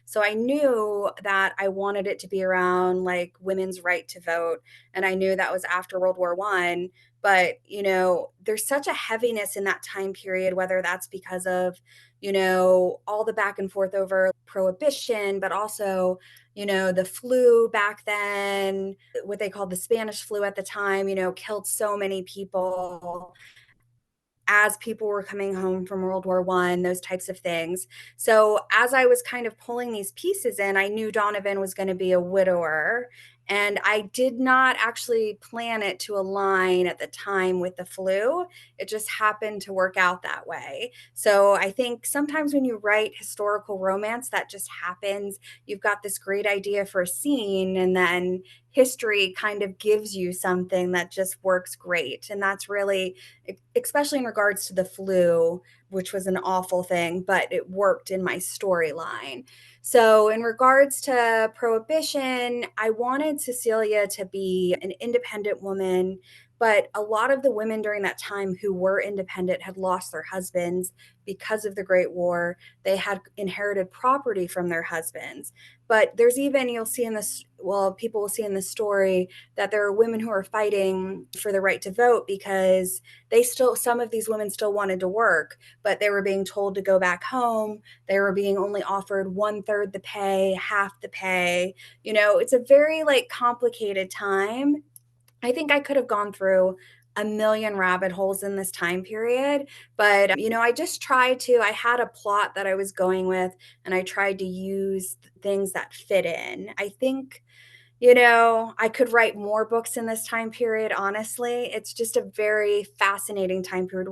So I knew that I wanted it to be around like women's right to vote. And I knew that was after World War One. But, there's such a heaviness in that time period, whether that's because of, all the back and forth over prohibition, but also, the flu back then, what they called the Spanish flu at the time, killed so many people as people were coming home from World War One, those types of things. So as I was kind of pulling these pieces in, I knew Donovan was going to be a widower. And I did not actually plan it to align at the time with the flu. It just happened to work out that way. So I think sometimes when you write historical romance, that just happens. You've got this great idea for a scene, and then history kind of gives you something that just works great. And that's really, especially in regards to the flu, which was an awful thing, but it worked in my storyline. So, in regards to prohibition, I wanted Cecilia to be an independent woman, but a lot of the women during that time who were independent had lost their husbands because of the Great War. They had inherited property from their husbands. But there's even, you'll see in this, well, people will see in this story that there are women who are fighting for the right to vote because some of these women still wanted to work, but they were being told to go back home. They were being only offered one third the pay, half the pay. It's a very like complicated time. I think I could have gone through a million rabbit holes in this time period, but I just tried to. I had a plot that I was going with, and I tried to use things that fit in. I think I could write more books in this time period, honestly. It's just a very fascinating time period.